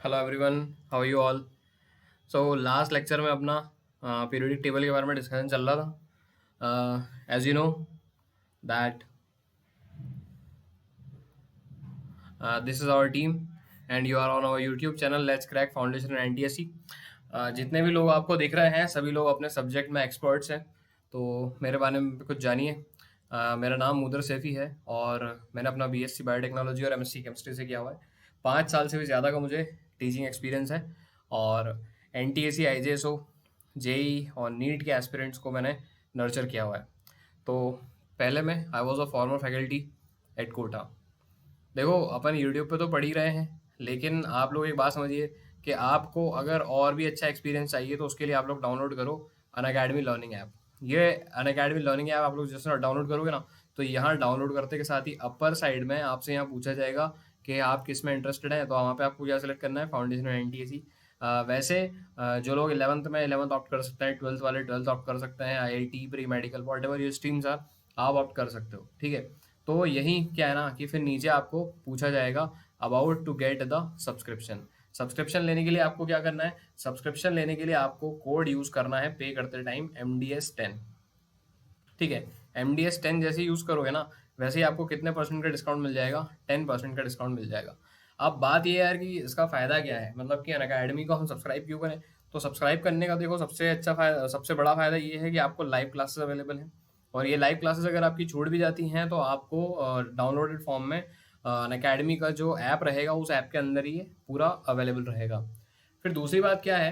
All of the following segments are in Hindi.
Hello everyone, how you all. So last lecture में अपना पीरियोडिक टेबल के बारे में डिस्कशन चल रहा था। As you know that this is our team and you are on our YouTube channel let's crack foundation and NTSC. जितने भी लोग आपको दिख रहे हैं सभी लोग अपने सब्जेक्ट में एक्सपर्ट्स हैं, तो मेरे बारे में कुछ जानिए। मेरा नाम मुदर सैफ़ी है और मैंने अपना बीएससी बायोटेक्नोलॉजी और एमएससी केमिस्ट्री से किया हुआ है। 5 साल से भी ज़्यादा का मुझे टीचिंग एक्सपीरियंस है और एनटीएससी, आईजेएसओ, जेई और नीट के एस्पिरेंट्स को मैंने नर्चर किया हुआ है। तो पहले मैं I was a former faculty at Kota. देखो, अपन यूट्यूब पे तो पढ़ ही रहे हैं, लेकिन आप लोग एक बात समझिए कि आपको अगर और भी अच्छा एक्सपीरियंस चाहिए तो उसके लिए आप लोग डाउनलोड करो अनअकैडमी लर्निंग ऐप। ये अनअकैडमी लर्निंग ऐप आप लोग जैसे डाउनलोड करोगे ना, तो यहाँ डाउनलोड करते के साथ ही अपर साइड में आपसे यहाँ पूछा जाएगा कि आप किस में इंटरेस्टेड हैं, तो वहाँ पे आपको क्या सेलेक्ट करना है, फाउंडेशन और एनटीएसी। वैसे जो लोग 11th में 11th ऑप्ट कर सकते हैं, 12th वाले 12th ऑप्ट कर सकते हैं, IIT, pre medical, whatever your streams are, आप ऑप्ट कर सकते हो। ठीक है, तो यही क्या है ना कि फिर नीचे आपको पूछा जाएगा about to get the subscription. Subscription लेने के लिए आपको क्या करना है, सब्सक्रिप्शन लेने के लिए आपको कोड यूज करना है पे करते टाइम MDS10। ठीक है, MDS10 जैसे यूज करोगे ना, वैसे ही आपको कितने परसेंट का डिस्काउंट मिल जाएगा, 10% का डिस्काउंट मिल जाएगा। अब बात ये है यार कि इसका फायदा क्या है, मतलब कि अनअकैडमी को हम सब्सक्राइब क्यों करें। तो सब्सक्राइब करने का देखो सबसे अच्छा फायदा, सबसे बड़ा फायदा ये है कि आपको लाइव क्लासेस अवेलेबल हैं, और ये लाइव क्लासेस अगर आपकी छूट भी जाती हैं तो आपको डाउनलोडेड फॉर्म में अनअकैडमी का जो ऐप रहेगा उस ऐप के अंदर ही ये पूरा अवेलेबल रहेगा। फिर दूसरी बात क्या है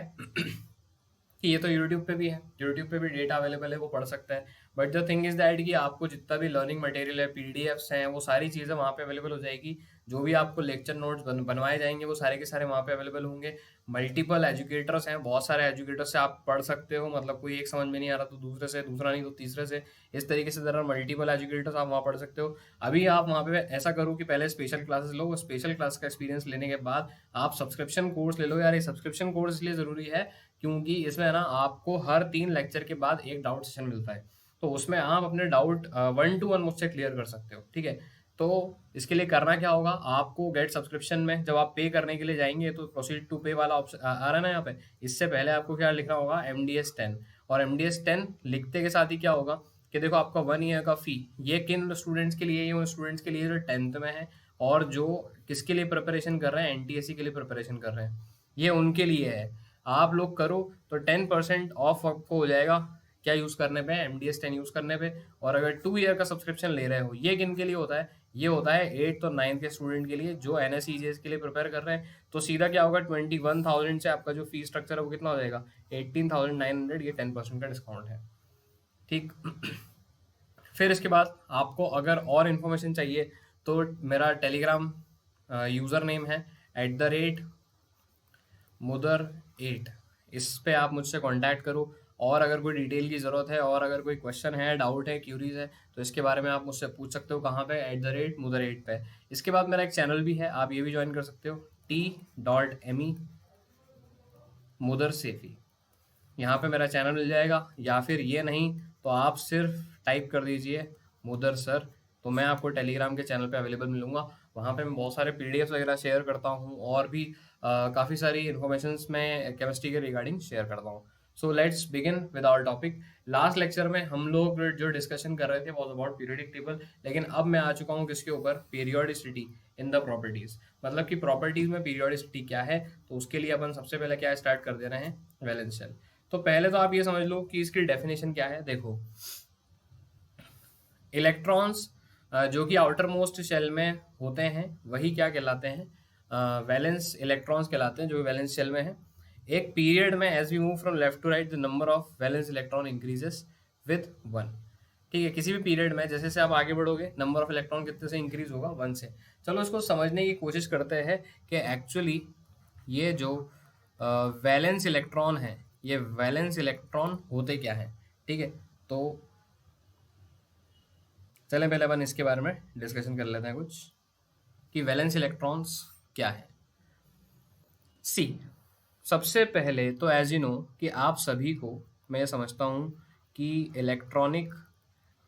कि ये तो यूट्यूब पे भी है, यूट्यूब पे भी डेटा अवेलेबल है, वो पढ़ सकता है। But the thing is that कि आपको जितना भी लर्निंग मटेरियल है, पीडीएफ्स हैं, वो सारी चीज़ें वहाँ पे अवेलेबल हो जाएगी। जो भी आपको लेक्चर नोट्स बनवाए जाएंगे वो सारे के सारे वहाँ पे अवेलेबल होंगे। मल्टीपल एजुकेटर्स हैं, बहुत सारे एजुकेटर्स से आप पढ़ सकते हो, मतलब कोई एक समझ में नहीं आ रहा तो दूसरे से, दूसरा नहीं तो तीसरे से, इस तरीके से जरा मल्टीपल एजुकेटर्स आप वहाँ पढ़ सकते हो। अभी आप वहाँ पे ऐसा करो कि पहले स्पेशल क्लासेस लो, स्पेशल क्लास का एक्सपीरियंस लेने के बाद आप सब्सक्रिप्शन कोर्स ले लो। यार ये सब्सक्रिप्शन कोर्स इसलिए ज़रूरी है क्योंकि इसमें है ना आपको हर 3 लेक्चर के बाद एक डाउट सेशन मिलता है, तो उसमें आप अपने डाउट 1 to 1 मुझसे क्लियर कर सकते हो। ठीक है, तो इसके लिए करना क्या होगा, आपको गेट सब्सक्रिप्शन में जब आप पे करने के लिए जाएंगे तो प्रोसीड टू पे वाला ऑप्शन आ रहा है ना यहाँ पे, इससे पहले आपको क्या लिखना होगा, MDS10। और MDS10 लिखते के साथ ही क्या होगा कि देखो आपका 1 ईयर का फी, ये किन स्टूडेंट्स के लिए, ये उन स्टूडेंट्स के लिए जो 10th में है और जो किसके लिए प्रिपरेशन कर रहे हैं, एनटीएससी के लिए प्रिपरेशन कर रहे हैं, ये उनके लिए है। आप लोग करो तो 10% ऑफ आपको हो जाएगा, क्या यूज़ करने पे, MDS10 यूज़ करने पे। और अगर 2 ईयर का सब्सक्रिप्शन ले रहे हो, ये किन के लिए होता है, ये होता है 8th और 9th के स्टूडेंट के लिए जो NSEJS के लिए प्रिपेयर कर रहे हैं। तो सीधा क्या होगा, 21,000 से आपका जो फीस स्ट्रक्चर है वो कितना हो जाएगा, 18,900। ये 10% का डिस्काउंट है। ठीक। फिर इसके बाद आपको अगर और इन्फॉर्मेशन चाहिए तो मेरा टेलीग्राम यूज़र नेम है @muder8। इस पे आप मुझसे कांटेक्ट करो, और अगर कोई डिटेल की ज़रूरत है और अगर कोई क्वेश्चन है, डाउट है, क्यूरीज है, तो इसके बारे में आप मुझसे पूछ सकते हो। कहाँ पे, @muder8 पे। इसके बाद मेरा एक चैनल भी है, आप ये भी ज्वाइन कर सकते हो, T.me मुदर सेफी। यहाँ पे मेरा चैनल मिल जाएगा, या फिर ये नहीं तो आप सिर्फ टाइप कर दीजिए मुदर सर, तो मैं आपको टेलीग्राम के चैनल पे अवेलेबल मिलूंगा। वहाँ पे मैं बहुत सारे पीडीएफ वगैरह शेयर करता हूँ, और भी काफ़ी सारी इन्फॉर्मेशंस मैं केमिस्ट्री के रिगार्डिंग शेयर करता हूँ। So let's begin with our topic. Last lecture में हम लोग जो डिस्कशन कर रहे थे वॉज अबाउट पीरियोडिक टेबल, लेकिन अब मैं आ चुका हूँ किसके ऊपर, पीरियोडिसिटी इन द प्रॉपर्टीज। मतलब कि प्रॉपर्टीज में पीरियोडिसिटी क्या है, तो उसके लिए अपन सबसे पहले क्या स्टार्ट कर दे रहे हैं, वैलेंस शेल। तो पहले तो आप ये समझ लो कि इसकी डेफिनेशन क्या है। देखो, इलेक्ट्रॉन्स जो कि आउटर मोस्ट शेल में होते हैं वही क्या कहलाते हैं, वैलेंस इलेक्ट्रॉन्स कहलाते हैं, जो वैलेंस शेल में है। एक पीरियड में as we move from left to right the number of valence electron increases with 1। ठीक है, किसी भी पीरियड में जैसे जैसे आप आगे बढ़ोगे नंबर ऑफ इलेक्ट्रॉन कितने से इंक्रीज होगा, 1 से। चलो इसको समझने की कोशिश करते हैं कि एक्चुअली ये जो वैलेंस इलेक्ट्रॉन है, ये वैलेंस इलेक्ट्रॉन होते क्या है। ठीक है, तो चलें पहले अपन इसके बारे में डिस्कशन कर लेते हैं कुछ, कि वैलेंस इलेक्ट्रॉन्स क्या है। सी, सबसे पहले तो एज यू नो कि आप सभी को, मैं समझता हूँ कि इलेक्ट्रॉनिक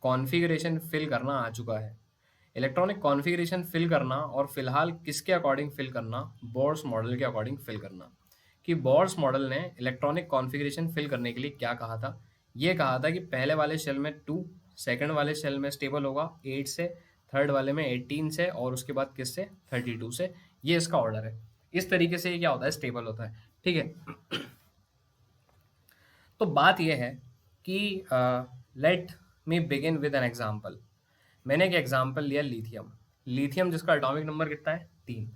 कॉन्फ़िगरेशन फिल करना आ चुका है। इलेक्ट्रॉनिक कॉन्फ़िगरेशन फिल करना और फिलहाल किसके अकॉर्डिंग फिल करना, बोर्स मॉडल के अकॉर्डिंग फिल करना। कि बोर्स मॉडल ने इलेक्ट्रॉनिक कॉन्फ़िगरेशन फिल करने के लिए क्या कहा था, ये कहा था कि पहले वाले शेल में 2, सेकंड वाले शेल में स्टेबल होगा 8 से, थर्ड वाले में 18 से और उसके बाद किससे 32 से। ये इसका ऑर्डर है। इस तरीके से ये क्या होता है, स्टेबल होता है। ठीक है। तो बात यह है कि let me begin with an example. मैंने एक एग्जाम्पल लिया लिथियम। लिथियम जिसका एटॉमिक नंबर कितना है, 3।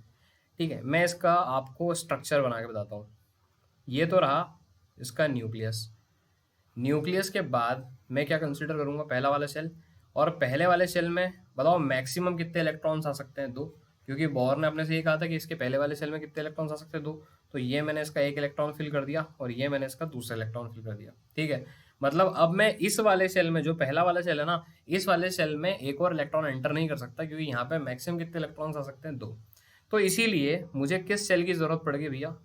ठीक है, मैं इसका आपको स्ट्रक्चर बना के बताता हूँ। ये तो रहा इसका न्यूक्लियस। न्यूक्लियस के बाद मैं क्या कंसिडर करूँगा, पहला वाला शेल। और पहले वाले शेल में बताओ मैक्सिमम कितने इलेक्ट्रॉन्स आ सकते हैं, 2। क्योंकि बोर ने अपने से ये कहा था कि इसके पहले वाले शेल में कितने इलेक्ट्रॉन्स आ सकते हैं, 2। तो ये मैंने इसका 1 इलेक्ट्रॉन फिल कर दिया और ये मैंने इसका दूसरा इलेक्ट्रॉन फिल कर दिया। ठीक है, मतलब अब मैं इस वाले शेल में, जो पहला वाला शेल है ना, इस वाले शेल में एक और इलेक्ट्रॉन एंटर नहीं कर सकता, क्योंकि यहाँ पे मैक्सिमम कितने इलेक्ट्रॉन्स आ सकते हैं, 2। तो इसीलिए मुझे किस शेल की जरूरत पड़ गई भैया,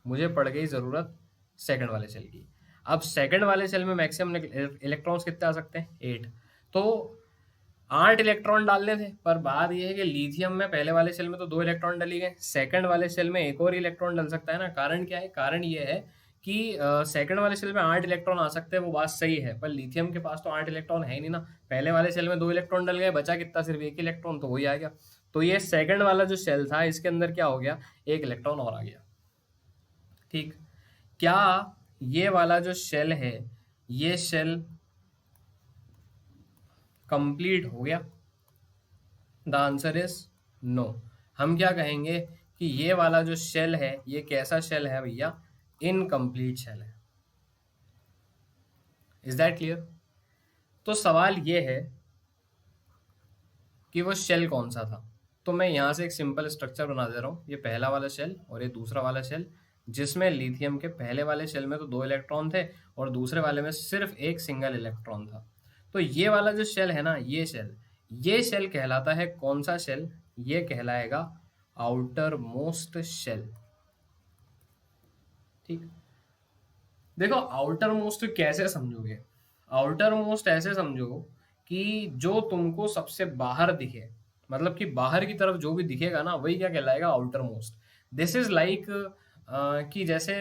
मुझे पड़ गई ज़रूरत सेकंड वाले सेल की। अब सेकंड वाले सेल में मैक्सिमम इलेक्ट्रॉन्स कितने आ सकते हैं, 8। तो 8 इलेक्ट्रॉन डालने थे, पर बात यह है कि लिथियम में पहले वाले सेल में तो 2 इलेक्ट्रॉन डली गए, सेकंड वाले सेल में एक और इलेक्ट्रॉन डल सकता है ना। कारण क्या है, कारण ये है कि सेकंड वाले सेल में 8 इलेक्ट्रॉन आ सकते हैं, वो बात सही है, पर लिथियम के पास तो 8 इलेक्ट्रॉन है ही नहीं ना। पहले वाले सेल में 2 इलेक्ट्रॉन डल गए, बचा कितना, सिर्फ 1 इलेक्ट्रॉन, तो वही आ गया। तो ये सेकंड वाला जो सेल था, इसके अंदर क्या हो गया, 1 इलेक्ट्रॉन और आ गया। ठीक, क्या ये वाला जो शेल है, ये शेल कंप्लीट हो गया? The answer is no. हम क्या कहेंगे कि ये वाला जो शेल है, ये कैसा शेल है भैया, इनकम्प्लीट शेल है। Is that clear? तो सवाल ये है कि वो शेल कौन सा था। तो मैं यहाँ से एक सिंपल स्ट्रक्चर बना दे रहा हूँ। ये पहला वाला शेल और ये दूसरा वाला शेल, जिसमें लिथियम के पहले वाले शेल में तो 2 इलेक्ट्रॉन थे और दूसरे वाले में सिर्फ एक सिंगल इलेक्ट्रॉन था। तो ये वाला जो शेल है ना, ये शेल कहलाता है कौन सा शेल, ये कहलाएगा आउटर मोस्ट शेल। ठीक, देखो आउटर मोस्ट कैसे समझोगे, आउटर मोस्ट ऐसे समझो कि जो तुमको सबसे बाहर दिखे, मतलब कि बाहर की तरफ जो भी दिखेगा ना, वही क्या कहलाएगा, outer most. This is like कि जैसे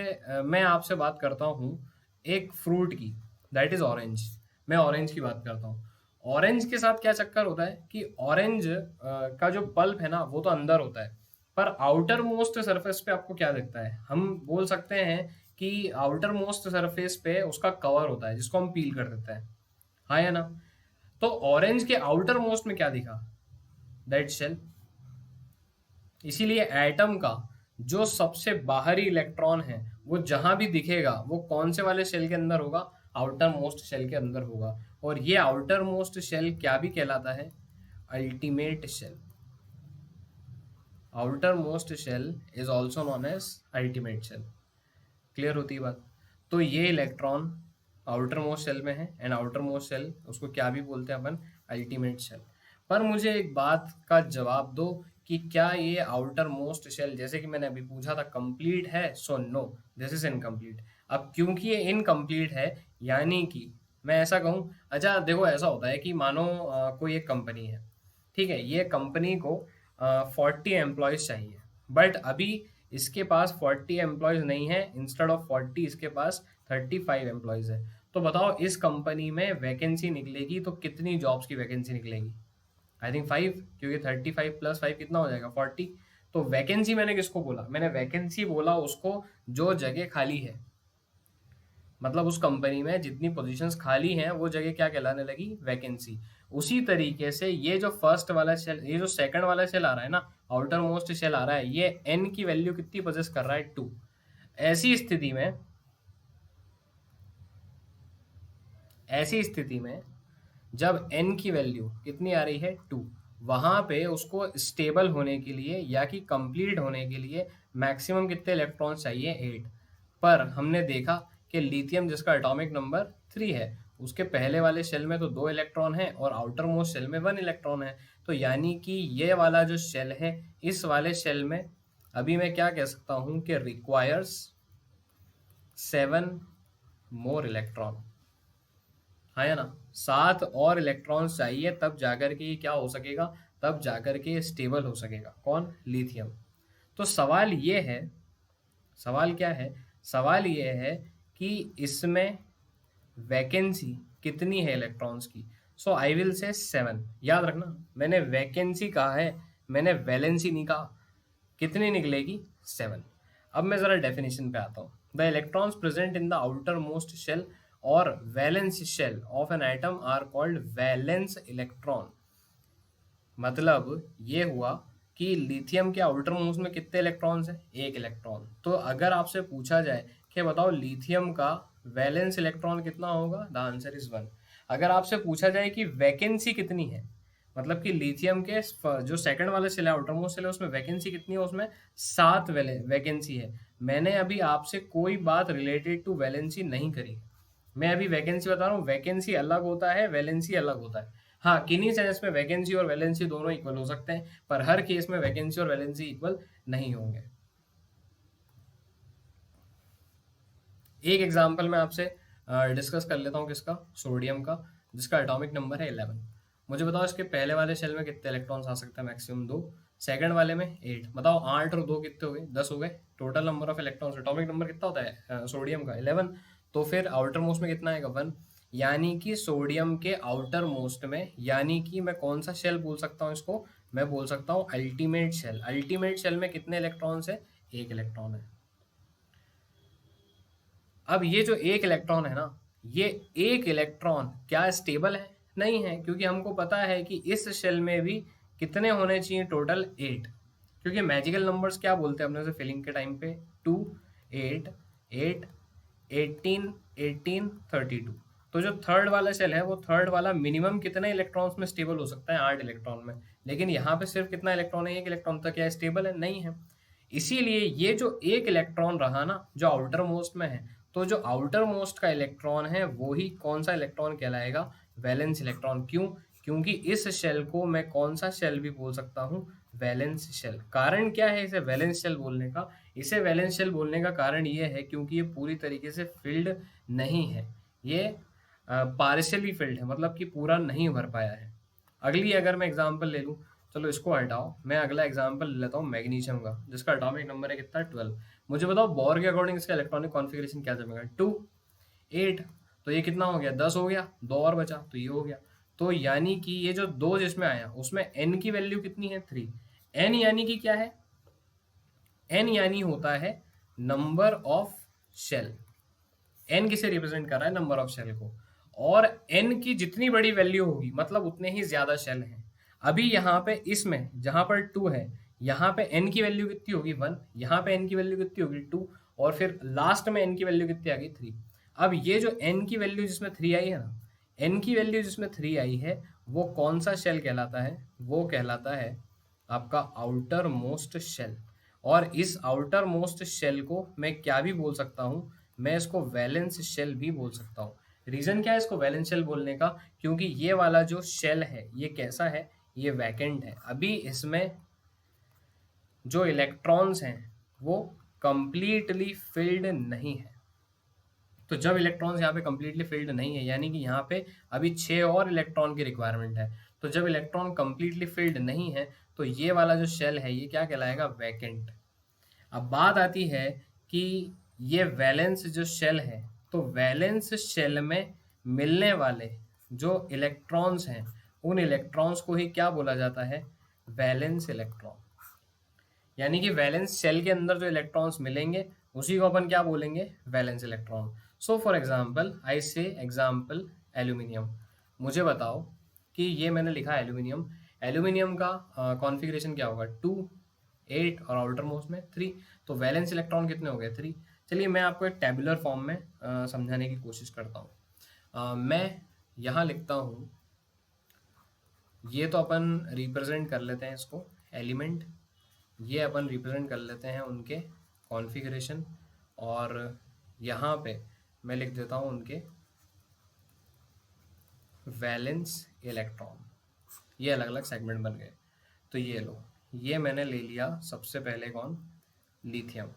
मैं आपसे बात करता हूँ एक फ्रूट की, दैट इज ऑरेंज। मैं ऑरेंज की बात करता हूँ। ऑरेंज के साथ क्या चक्कर होता है कि ऑरेंज का जो पल्प है ना, वो तो अंदर होता है, पर आउटर मोस्ट सरफेस पे आपको क्या दिखता है, हम बोल सकते हैं कि आउटर मोस्ट सरफेस पे उसका कवर होता है, जिसको हम पील कर देते हैं। हाँ या ना? तो ऑरेंज के आउटर मोस्ट में क्या दिखा, दैट शेल। इसीलिए एटम का जो सबसे बाहरी इलेक्ट्रॉन है, वो जहां भी दिखेगा वो कौन से वाले शेल के अंदर होगा, आउटर मोस्ट शेल के अंदर होगा। और ये आउटर मोस्ट शेल क्या भी कहलाता है, ultimate shell. Outermost shell is also known as ultimate shell. Clear होती है बात? तो ये इलेक्ट्रॉन आउटर मोस्ट शेल में है, एंड आउटर मोस्ट शेल उसको क्या भी बोलते हैं अपन, अल्टीमेट शेल। पर मुझे एक बात का जवाब दो कि क्या ये आउटर मोस्ट शेल, जैसे कि मैंने अभी पूछा था, कंप्लीट है? So no, this is incomplete. अब क्योंकि ये इनकम्प्लीट है, यानी कि मैं ऐसा कहूँ, अच्छा देखो ऐसा होता है कि मानो कोई एक कंपनी है। ठीक है, ये कंपनी को 40 एम्प्लॉयज़ चाहिए, बट अभी इसके पास 40 एम्प्लॉयज़ नहीं है, इंस्टेड ऑफ 40 इसके पास 35 एम्प्लॉयज़ है। तो बताओ इस कंपनी में वैकेंसी निकलेगी तो कितनी जॉब्स की वैकेंसी निकलेगी? आई थिंक 5, क्योंकि 35 प्लस 5 कितना हो जाएगा, 40। तो वैकेंसी मैंने किसको बोला, मैंने वैकेंसी बोला उसको जो जगह खाली है, मतलब उस कंपनी में जितनी पोजीशंस खाली हैं वो जगह क्या कहलाने लगी, वैकेंसी। उसी तरीके से ये जो फर्स्ट वाला शेल, ये जो सेकंड वाला शेल आ रहा है ना, आउटर मोस्ट शेल आ रहा है, ये एन की वैल्यू कितनी पोजेस कर रहा है, 2। ऐसी स्थिति में, ऐसी स्थिति में जब n की वैल्यू कितनी आ रही है, 2, वहां पे उसको स्टेबल होने के लिए या कि कंप्लीट होने के लिए मैक्सिमम कितने इलेक्ट्रॉन्स चाहिए, 8। पर हमने देखा कि लिथियम जिसका एटॉमिक नंबर 3 है, उसके पहले वाले शेल में तो 2 इलेक्ट्रॉन है और आउटर मोस्ट शेल में 1 इलेक्ट्रॉन है। तो यानी कि ये वाला जो शेल है, इस वाले शेल में अभी मैं क्या कह सकता हूँ कि रिक्वायर्स 7 मोर इलेक्ट्रॉन। है ना? 7 और इलेक्ट्रॉन्स चाहिए, तब जाकर के ये क्या हो सकेगा, तब जाकर के स्टेबल हो सकेगा। कौन? लिथियम। तो सवाल ये है, सवाल क्या है? सवाल ये है कि इसमें वैकेंसी कितनी है इलेक्ट्रॉन्स की। सो आई विल से 7। याद रखना, मैंने वैकेंसी कहा है, मैंने वैलेंसी नहीं कहा। कितनी निकलेगी? 7। अब मैं ज़रा डेफिनेशन पे आता हूँ। The electrons present in the outermost shell और valence shell of an atom are called valence electron. मतलब ये हुआ कि लिथियम के आउटर मोस्ट में कितने इलेक्ट्रॉन्स हैं? एक इलेक्ट्रॉन। तो अगर आपसे पूछा जाए कि बताओ लिथियम का वैलेंस इलेक्ट्रॉन कितना होगा, द आंसर इज 1। अगर आपसे पूछा जाए कि वैकेंसी कितनी है, मतलब कि लिथियम के जो सेकंड वाला सेल है, आउटर मोस्ट सेल है, उसमें वैकेंसी कितनी है, उसमें 7 वैकेंसी है। मैंने अभी आपसे कोई बात रिलेटेड टू वैलेंसी नहीं करी, मैं अभी वैकेंसी बता रहा हूँ। वैकेंसी अलग होता है, वैलेंसी अलग होता है। हाँ, किन्हीं सेंस में वैकेंसी और वैलेंसी दोनों इक्वल हो सकते हैं, पर हर केस में वैकेंसी और वैलेंसी इक्वल नहीं होंगे। एक एग्जांपल मैं आपसे डिस्कस कर लेता हूँ, किसका? सोडियम का, जिसका एटॉमिक नंबर है 11। मुझे बताओ इसके पहले वाले शेल में कितने इलेक्ट्रॉन्स आ सकते हैं? मैक्सिमम 2। सेकंड वाले में 8। बताओ 8 और 2 कितने हो गए? 10 हो गए। Total number of electrons, atomic number कितना होता है सोडियम का? 11। तो फिर आउटर मोस्ट में कितना आएगा? 1। यानी कि सोडियम के आउटर मोस्ट में, यानी कि मैं कौन सा शेल बोल सकता हूँ इसको? मैं बोल सकता हूँ अल्टीमेट शेल। अल्टीमेट शेल में कितने इलेक्ट्रॉन्स है? 1 इलेक्ट्रॉन है। अब ये जो एक इलेक्ट्रॉन है ना, ये एक इलेक्ट्रॉन क्या स्टेबल है? नहीं है, क्योंकि हमको पता है कि इस शेल में भी कितने होने चाहिए? टोटल 8। क्योंकि मैजिकल नंबर्स क्या बोलते हैं अपने से फिलिंग के टाइम पे? 2, 8, 8, 18, 18, 32। तो जो थर्ड वाला शेल है, वो थर्ड वाला मिनिमम कितने इलेक्ट्रॉन्स में स्टेबल हो सकता है? 8 इलेक्ट्रॉन में। लेकिन यहाँ पे सिर्फ कितना इलेक्ट्रॉन है? 1 इलेक्ट्रॉन। तक क्या स्टेबल है? नहीं है। इसीलिए ये जो एक इलेक्ट्रॉन रहा ना, जो आउटर मोस्ट में है, तो जो आउटर मोस्ट का इलेक्ट्रॉन है वो ही कौन सा इलेक्ट्रॉन कहलाएगा? Valence electron. क्यों? क्योंकि इस शेल को मैं कौन सा शेल भी बोल सकता हूँ? Valence shell. कारण क्या है इसे वैलेंस शेल बोलने का? इसे वैलेंस शेल बोलने का कारण ये है क्योंकि ये पूरी तरीके से फिल्ड नहीं है, ये पार्शियली फिल्ड है, मतलब कि पूरा नहीं भर पाया है। अगली अगर मैं एग्जांपल ले लूँ, चलो इसको हटाओ, मैं अगला एग्जांपल ले लेता हूँ मैग्नीशियम का, जिसका एटॉमिक नंबर है कितना? 12। मुझे बताओ बोर के अकॉर्डिंग इसका इलेक्ट्रॉनिक कॉन्फ़िगरेशन क्या जमेगा? 2, 8। तो ये कितना हो गया? 10 हो गया। 2 और बचा तो ये हो गया। तो यानी कि ये जो 2 जिसमें आया उसमें n की वैल्यू कितनी है? 3। n यानी कि क्या है? n यानी होता है नंबर ऑफ शेल। n किसे रिप्रेजेंट कर रहा है? नंबर ऑफ शेल को। और n की जितनी बड़ी वैल्यू होगी मतलब उतने ही ज्यादा शेल हैं। अभी यहाँ पे इसमें जहां पर 2 है, यहाँ पे n की वैल्यू कितनी होगी? 1। यहाँ पे n की वैल्यू कितनी होगी? 2। और फिर लास्ट में n की वैल्यू कितनी आ गई? 3। अब ये जो n की वैल्यू जिसमें 3 आई है ना, n की वैल्यू जिसमें 3 आई है, वो कौन सा शेल कहलाता है? वो कहलाता है आपका आउटर मोस्ट शेल। और इस आउटर मोस्ट शेल को मैं क्या भी बोल सकता हूँ? मैं इसको वैलेंस शेल भी बोल सकता हूँ। रीजन क्या है इसको वैलेंस शेल बोलने का? क्योंकि ये वाला जो शेल है ये कैसा है? ये वैकेंट है। अभी इसमें जो इलेक्ट्रॉन्स हैं वो कंप्लीटली फिल्ड नहीं है। तो जब इलेक्ट्रॉन्स यहाँ पे कंप्लीटली फिल्ड नहीं है, यानी कि यहाँ पे अभी 6 और इलेक्ट्रॉन की रिक्वायरमेंट है। तो जब इलेक्ट्रॉन कंप्लीटली फिल्ड नहीं है, तो ये वाला जो शेल है ये क्या कहलाएगा? वैकेंट। अब बात आती है कि ये वैलेंस जो शेल है, तो वैलेंस शेल में मिलने वाले जो इलेक्ट्रॉन्स हैं, उन इलेक्ट्रॉन्स को ही क्या बोला जाता है? Valence electron. यानी कि वैलेंस शेल के अंदर जो इलेक्ट्रॉन्स मिलेंगे उसी को अपन क्या बोलेंगे? Valence electron. So for example I से एग्जाम्पल एल्यूमिनियम। मुझे बताओ कि ये मैंने लिखा एल्यूमिनियम, एल्यूमिनियम का कॉन्फ़िगरेशन क्या होगा? 2, 8 और आउटर मोस्ट में 3। तो वैलेंस इलेक्ट्रॉन कितने हो गए? 3। चलिए मैं आपको एक टेबुलर फॉर्म में समझाने की कोशिश करता हूँ। मैं यहाँ लिखता हूँ, ये तो अपन रिप्रेजेंट कर लेते हैं इसको एलिमेंट, ये अपन रिप्रेजेंट कर लेते हैं उनके कॉन्फ़िगरेशन, और यहाँ पे मैं लिख देता हूँ उनके वैलेंस इलेक्ट्रॉन। ये अलग अलग सेगमेंट बन गए। तो ये लो, ये मैंने ले लिया सबसे पहले कौन? लिथियम।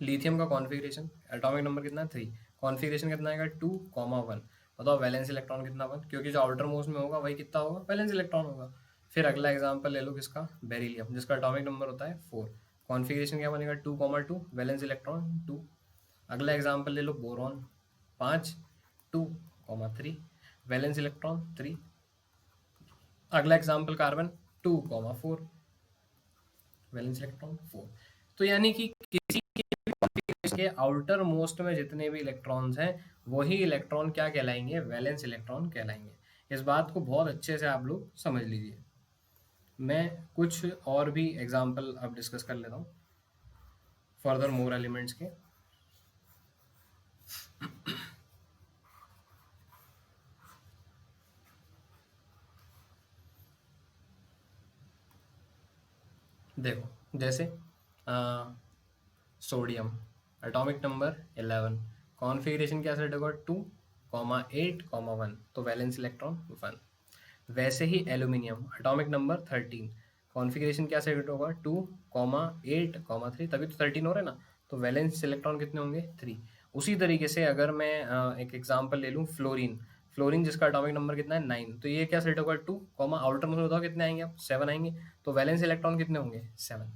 लिथियम का कॉन्फ़िगरेशन, एटॉमिक नंबर कितना है? 3। कॉन्फ़िगरेशन कितना आएगा? 2, 1। बताओ वैलेंस इलेक्ट्रॉन कितना बन, क्योंकि जो आउटर मोस्ट में होगा वही कितना होगा, वैलेंस इलेक्ट्रॉन होगा। फिर अगला एग्जांपल ले लो किसका, बेरिलियम, जिसका एटॉमिक नंबर होता है 4। कॉन्फ़िगरेशन क्या बनेगा, 2,2, वैलेंस इलेक्ट्रॉन 2। अगला एग्जांपल ले लो बोरॉन, 5, 2,3, वैलेंस इलेक्ट्रॉन 3। अगला एग्जांपल कार्बन, 2,4, वैलेंस इलेक्ट्रॉन 4। तो यानी कि किसी के आउटर मोस्ट में जितने भी इलेक्ट्रॉन्स हैं वही इलेक्ट्रॉन क्या कहलाएंगे, वैलेंस इलेक्ट्रॉन कहलाएंगे। इस बात को बहुत अच्छे से आप लोग समझ लीजिए। मैं कुछ और भी एग्जांपल अब डिस्कस कर लेता हूँ फर्दर मोर एलिमेंट्स के। देखो जैसे सोडियम, एटॉमिक नंबर 11, कॉन्फ़िगरेशन क्या सेट होगा 2,8,1, तो वैलेंस इलेक्ट्रॉन 1। वैसे ही एल्यूमिनियम, एटॉमिक नंबर 13, कॉन्फ़िगरेशन क्या सेट होगा 2,8,3, तभी तो 13 हो रहे ना, तो वैलेंस इलेक्ट्रॉन कितने होंगे 3। उसी तरीके से अगर मैं एक एग्जांपल ले लूँ फ्लोरीन, फ्लोरीन जिसका एटॉमिक नंबर कितना है 9, तो ये क्या सेट होगा 2, आउटर मोस्ट बताओ कितने आएंगे, अब 7 आएंगे, तो वैलेंस इलेक्ट्रॉन कितने होंगे 7।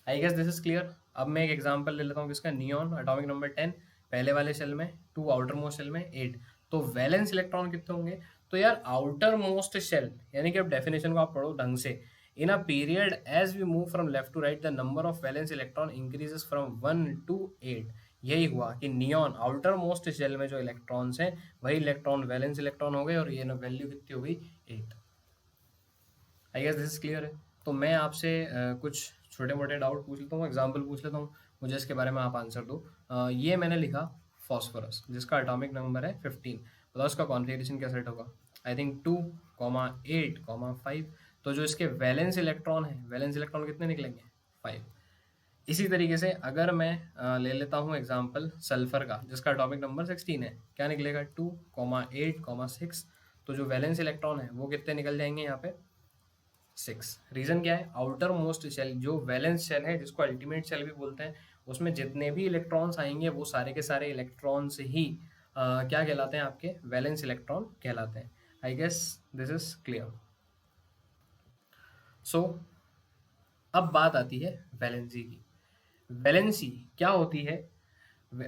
I guess this is clear. अब मैं एक एग्जांपल ले लेता हूँ किसका, नियॉन, एटॉमिक नंबर 10, पहले वाले सेल में 2, आउटर मोस्ट सेल में 8, तो वैलेंस इलेक्ट्रॉन कितने होंगे। तो यार आउटर मोस्ट शेल, यानी कि अब डेफिनेशन को आप पढ़ो ढंग से, in a period as we move from left to right the number of valence electron increases from 1 to 8। यही हुआ कि नियॉन आउटर मोस्ट शेल में जो इलेक्ट्रॉन्स हैं वही इलेक्ट्रॉन वैलेंस इलेक्ट्रॉन हो गए, और ये ना वैल्यू कितनी हो गई 8। I guess this is clear है। तो मैं आपसे कुछ छोटे मोटे डाउट पूछ लेता हूँ, एग्जाम्पल पूछ लेता हूँ, मुझे इसके बारे में आप आंसर दो। ये मैंने लिखा फॉस्फोरस, जिसका एटॉमिक नंबर है 15, बताओ उसका कॉन्फ़िगरेशन क्या सेट होगा, आई थिंक 2,8,5। तो जो इसके वैलेंस इलेक्ट्रॉन है, वैलेंस इलेक्ट्रॉन कितने निकलेंगे 5। इसी तरीके से अगर मैं ले लेता हूँ एग्जाम्पल सल्फर का, जिसका एटॉमिक नंबर 16 है, क्या निकलेगा 2,8,6। तो जो वैलेंस इलेक्ट्रॉन है वो कितने निकल जाएंगे यहाँ पे 6। रीजन क्या है, आउटर मोस्ट शेल जो वैलेंस शेल है, जिसको अल्टीमेट शेल भी बोलते हैं, उसमें जितने भी इलेक्ट्रॉन्स आएंगे वो सारे के सारे इलेक्ट्रॉन्स ही क्या कहलाते हैं, आपके वैलेंस इलेक्ट्रॉन कहलाते हैं। I guess this is clear. So अब बात आती है वैलेंसी की। वैलेंसी क्या होती है,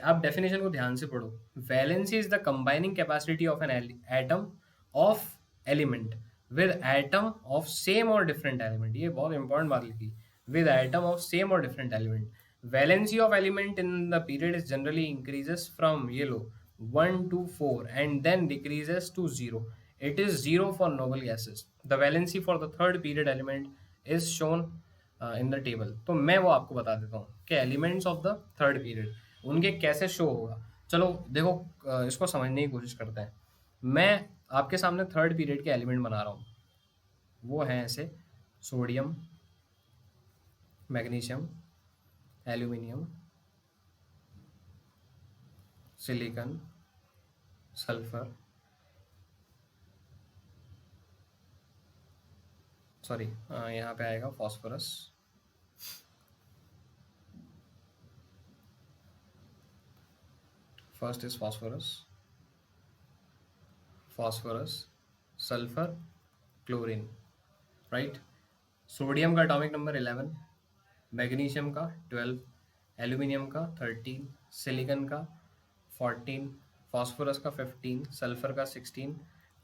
आप डेफिनेशन को ध्यान से पढ़ो। Valency is the combining capacity of an atom of element with atom of same और डिफरेंट एलिमेंट। ये बहुत इंपॉर्टेंट बात लिखी, विद एटम ऑफ सेम और different element. Valency of element in the period is generally increases from ये लो 1 to 4 and then decreases to 0. It is 0 for noble gases. The valency for the third period element is shown in the table. तो मैं वो आपको बता देता हूँ कि elements of the third period उनके कैसे शो होगा। चलो देखो इसको समझने की कोशिश करते हैं। मैं आपके सामने थर्ड पीरियड के एलिमेंट बना रहा हूँ, वो हैं ऐसे sodium, magnesium, aluminium, silicon, sulphur, sorry यहाँ पे आएगा phosphorus, first is phosphorus, sulphur, chlorine, right. Sodium का एटॉमिक नंबर 11, मैग्नीशियम का 12, एल्यूमिनियम का 13, सिलिकॉन का 14, फॉस्फोरस का 15, सल्फर का 16,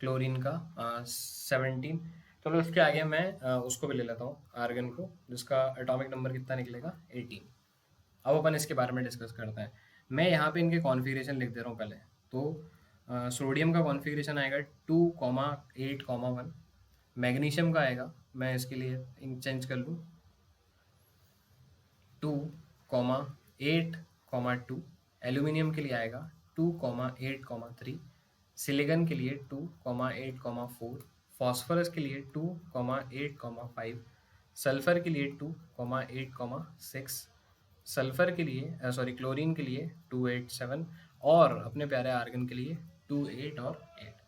क्लोरीन का 17। चलो इसके आगे मैं उसको भी ले लेता हूँ, आर्गन को, जिसका एटॉमिक नंबर कितना निकलेगा 18। अब अपन इसके बारे में डिस्कस करते हैं। मैं यहाँ पे इनके कॉन्फ़िगरेशन लिख दे रहा हूँ पहले। तो सोडियम का कॉन्फ़िगरेशन आएगा 2,8,1, मैग्नीशियम का आएगा, मैं इसके लिए चेंज कर लूँ 2,8,2, एल्यूमिनियम के लिए आएगा 2,8,3, सिलिकॉन के लिए 2,8,4, फॉस्फोरस के लिए 2,8,5, सल्फर के लिए 2,8,6, सल्फर के लिए क्लोरीन के लिए 2,8,7, और अपने प्यारे आर्गन के लिए 2,8 और 8।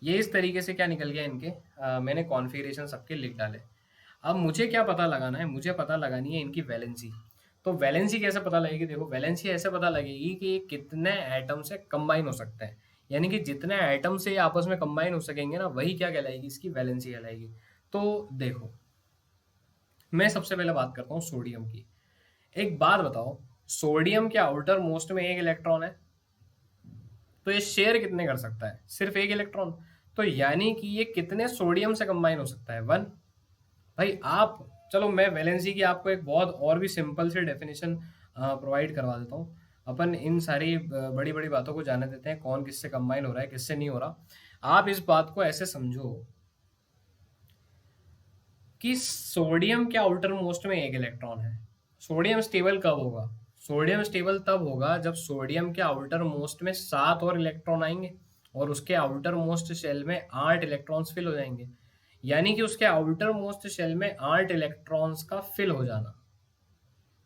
ये इस तरीके से क्या निकल गया इनके, मैंने कॉन्फ़िगरेशन सबके लिख डाले। अब मुझे क्या पता लगाना है, मुझे पता लगानी है इनकी वैलेंसी। तो वैलेंसी कैसे पता लगेगी, देखो वैलेंसी ऐसे पता लगेगी कि ये कितने एटम से कंबाइन हो सकते हैं, यानी कि जितने एटम से ये आपस में कंबाइन हो सकेंगे ना, वही क्या कहलाएगी, इसकी वैलेंसी कहलाएगी। तो देखो, मैं सबसे पहले बात करता हूँ सोडियम की। एक बात बताओ, सोडियम के आउटर मोस्ट में एक इलेक्ट्रॉन है, तो ये शेयर कितने कर सकता है, सिर्फ एक इलेक्ट्रॉन। तो यानी कि ये कितने सोडियम से कंबाइन हो सकता है, वन। भाई आप, चलो मैं वैलेंसी की आपको एक बहुत और भी सिंपल से डेफिनेशन प्रोवाइड करवा देता हूँ। अपन इन सारी बड़ी बड़ी बातों को जाने देते हैं, कौन किससे कंबाइन हो रहा है, किससे नहीं हो रहा। आप इस बात को ऐसे समझो कि सोडियम के आउटर मोस्ट में एक इलेक्ट्रॉन है। सोडियम स्टेबल कब होगा, सोडियम स्टेबल तब होगा जब सोडियम के आउटर मोस्ट में 7 और इलेक्ट्रॉन आएंगे और उसके आउटर मोस्ट शेल में 8 इलेक्ट्रॉन्स फिल हो जाएंगे। यानी कि उसके आउटर मोस्ट शेल में 8 इलेक्ट्रॉन्स का फिल हो जाना,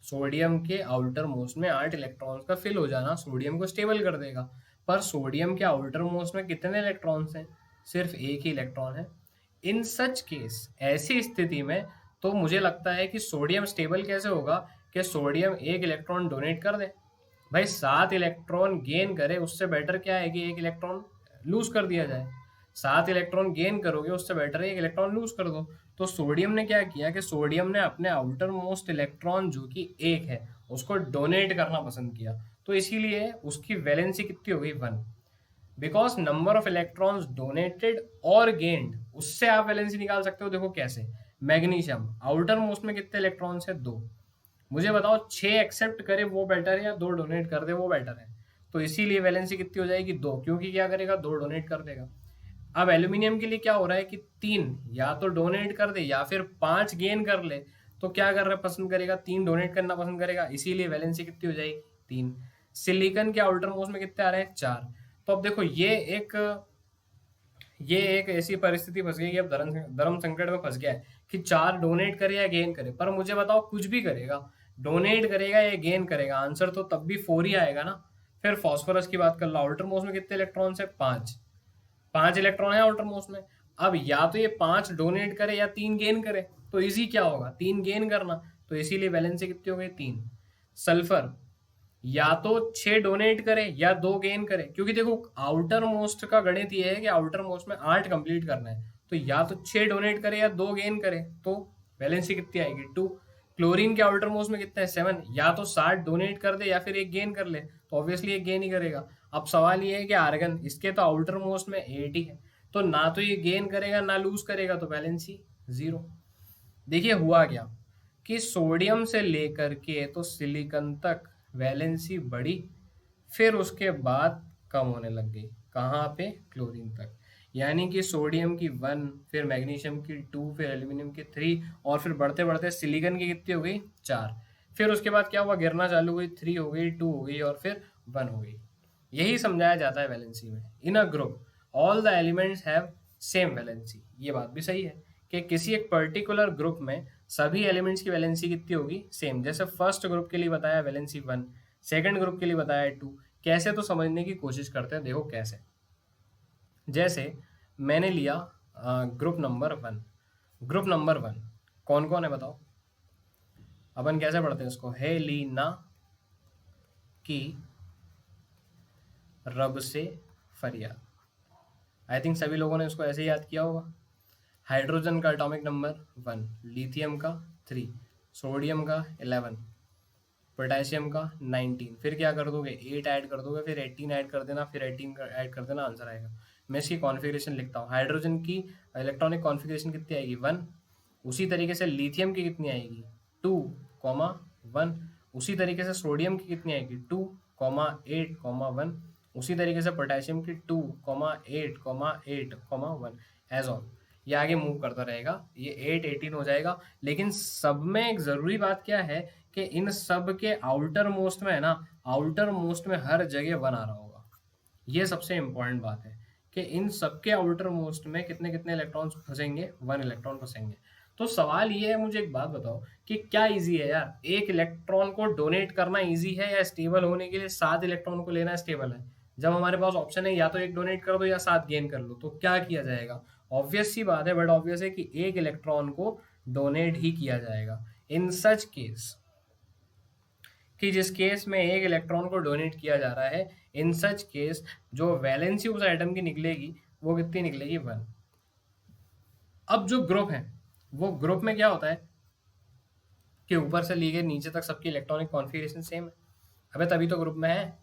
सोडियम के आउटर मोस्ट में 8 इलेक्ट्रॉन्स का फिल हो जाना सोडियम को स्टेबल कर देगा। पर सोडियम के आउटर मोस्ट में कितने इलेक्ट्रॉन्स हैं, सिर्फ एक ही इलेक्ट्रॉन है। इन सच केस, ऐसी स्थिति में तो मुझे लगता है कि सोडियम स्टेबल कैसे होगा, कि सोडियम एक इलेक्ट्रॉन डोनेट कर दे। भाई 7 इलेक्ट्रॉन गेन करे, उससे बेटर क्या है कि एक इलेक्ट्रॉन लूज कर दिया जाए। 7 इलेक्ट्रॉन गेन करोगे, उससे बेटर है एक इलेक्ट्रॉन लूज कर दो। तो सोडियम ने क्या किया कि सोडियम ने अपने आउटर मोस्ट इलेक्ट्रॉन जो कि एक है, उसको डोनेट करना पसंद किया। तो इसीलिए उसकी वैलेंसी कितनी हो गई, one. Because number of electrons donated और गेन्ड, उससे आप वैलेंसी निकाल सकते हो। देखो कैसे, मैग्नीशियम आउटर मोस्ट में कितने इलेक्ट्रॉन्स है, 2। मुझे बताओ 6 एक्सेप्ट करे वो बेटर है या 2 डोनेट कर दे वो बेटर है। तो इसीलिए वैलेंसी कितनी हो जाएगी, 2, क्योंकि क्या करेगा, 2 डोनेट कर देगा। अब एल्यूमिनियम के लिए क्या हो रहा है कि 3 या तो डोनेट कर दे या फिर 5 गेन कर ले। तो क्या कर रहा है, पसंद करेगा 3 डोनेट करना पसंद करेगा, इसीलिए वैलेंसी कितनी हो जाएगी, 3। सिलिकॉन के आउटर मोस्ट में कितने आ रहे हैं, 4। तो अब देखो ये एक ऐसी परिस्थिति फंस गई कि अब धर्म धर्म संकट में फंस गया है कि 4 डोनेट करे या गेन करे। पर मुझे बताओ, कुछ भी करेगा, डोनेट करेगा या गेन करेगा, आंसर तो तब भी 4 ही आएगा ना। फिर फॉस्फोरस की बात कर लो, आउटर मोस्ट में कितने इलेक्ट्रॉन्स है, 5। 5 इलेक्ट्रॉन है आउटर मोस्ट में। अब या तो ये 5 डोनेट करे या 3 गेन करे, तो इजी क्या होगा, 3 गेन करना। तो इसीलिए वैलेंसी कितनी हो गई, 3। सल्फर या तो 6 डोनेट करे या 2 गेन करे, क्योंकि देखो आउटर मोस्ट का गणित ये है कि आउटर मोस्ट में 8 कंप्लीट करना है। तो या तो 6 डोनेट करे या 2 गेन करे, तो वैलेंसी कितनी आएगी, 2। क्लोरीन के आउटर मोस्ट में कितना है, 7। या तो 60 डोनेट कर दे या फिर एक गेन कर ले, तो ऑब्वियसली एक गेन ही करेगा। अब सवाल ये है कि आर्गन, इसके तो आउटर मोस्ट में 8 ही है, तो ना तो ये गेन करेगा ना लूज करेगा, तो वैलेंसी 0। देखिए हुआ क्या कि सोडियम से लेकर के तो सिलिकॉन तक वैलेंसी बढ़ी, फिर उसके बाद कम होने लग गई, कहाँ पे, क्लोरीन तक। यानी कि सोडियम की 1, फिर मैग्नीशियम की 2, फिर एल्यूमिनियम की 3, और फिर बढ़ते बढ़ते सिलिकॉन की कितनी हो गई, 4। फिर उसके बाद क्या हुआ, गिरना चालू हुई, 3 हो गई, 2 हो गई और फिर 1 हो गई। यही समझाया जाता है वैलेंसी में। In a group all the elements have same valency. ये बात भी सही है कि किसी एक पर्टिकुलर ग्रुप में सभी एलिमेंट्स की वैलेंसी कितनी होगी, सेम। जैसे फर्स्ट ग्रुप के लिए बताया वैलेंसी 1, सेकंड ग्रुप के लिए बताया 2। कैसे, तो समझने की कोशिश करते हैं। देखो कैसे, जैसे मैंने लिया ग्रुप नंबर 1। ग्रुप नंबर 1 कौन कौन है बताओ। अपन कैसे पढ़ते हैं इसको, हेलिना की रब से फरियाद। आई थिंक सभी लोगों ने इसको ऐसे ही याद किया होगा। हाइड्रोजन का एटॉमिक नंबर 1, लिथियम का 3, सोडियम का 11, पोटेशियम का 19। फिर क्या कर दोगे, 8 ऐड कर दोगे, फिर 18 ऐड कर देना, फिर 18 ऐड कर देना, आंसर आएगा। मैं इसकी कॉन्फ़िगरेशन लिखता हूँ। हाइड्रोजन की इलेक्ट्रॉनिक कॉन्फ़िगरेशन कितनी आएगी, 1। उसी तरीके से लिथियम की कितनी आएगी, 2, 1। उसी तरीके से सोडियम की कितनी आएगी, 2, 8, 1। उसी तरीके से पोटेशियम की 2, 8, 8, 1। एज ऑन ये आगे मूव करता रहेगा, ये 8, 18 हो जाएगा। लेकिन सब में एक ज़रूरी बात क्या है कि इन सब के आउटर मोस्ट में है ना, आउटर मोस्ट में हर जगह 1 आ रहा होगा। ये सबसे इंपॉर्टेंट बात है कि इन सबके आउटर मोस्ट में कितने कितने इलेक्ट्रॉन्स फंसेंगे, 1 इलेक्ट्रॉन फंसेंगे। तो सवाल ये है, मुझे एक बात बताओ कि क्या इजी है यार, एक इलेक्ट्रॉन को डोनेट करना इजी है या स्टेबल होने के लिए 7 इलेक्ट्रॉन को लेना स्टेबल है। जब हमारे पास ऑप्शन है या तो एक डोनेट कर दो या 7 गेन कर लो, तो क्या किया जाएगा, ऑब्वियस सी बात है, बट ऑब्वियस है कि एक इलेक्ट्रॉन को डोनेट ही किया जाएगा। इन सच केस कि जिस केस में एक इलेक्ट्रॉन को डोनेट किया जा रहा है, इन सच केस जो वैलेंसी उस एटम की निकलेगी वो कितनी निकलेगी? 1। अब जो ग्रुप है, वो ग्रुप में क्या होता है कि ऊपर से लेके नीचे तक सबकी इलेक्ट्रॉनिक कॉन्फ़िगरेशन सेम है। अबे तभी तो ग्रुप में है।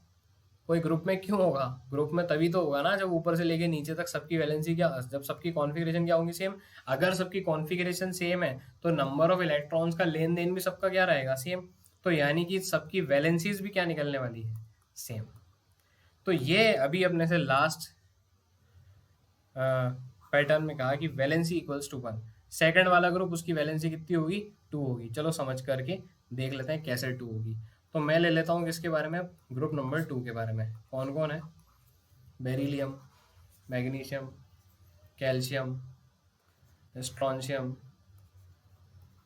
कोई ग्रुप में क्यों होगा? ग्रुप में तभी तो होगा ना जब ऊपर से लेके नीचे तक सबकी वैलेंसी क्या, जब सबकी कॉन्फ़िगरेशन क्या होंगी? सेम। अगर सबकी कॉन्फ़िगरेशन सेम है तो नंबर ऑफ इलेक्ट्रॉन्स का लेन देन भी सबका क्या रहेगा? सेम। तो यानी कि सबकी वैलेंसीज भी क्या निकलने वाली है? सेम। तो ये अभी अपने से लास्ट पैटर्न में कहा कि वैलेंसी इक्वल्स टू 1। सेकंड वाला ग्रुप, उसकी वैलेंसी कितनी होगी? 2 होगी। चलो समझ करके देख लेते हैं कैसे 2 होगी। तो मैं ले लेता हूँ किसके बारे में? ग्रुप नंबर 2 के बारे में। कौन कौन है? Beryllium, magnesium, calcium, strontium,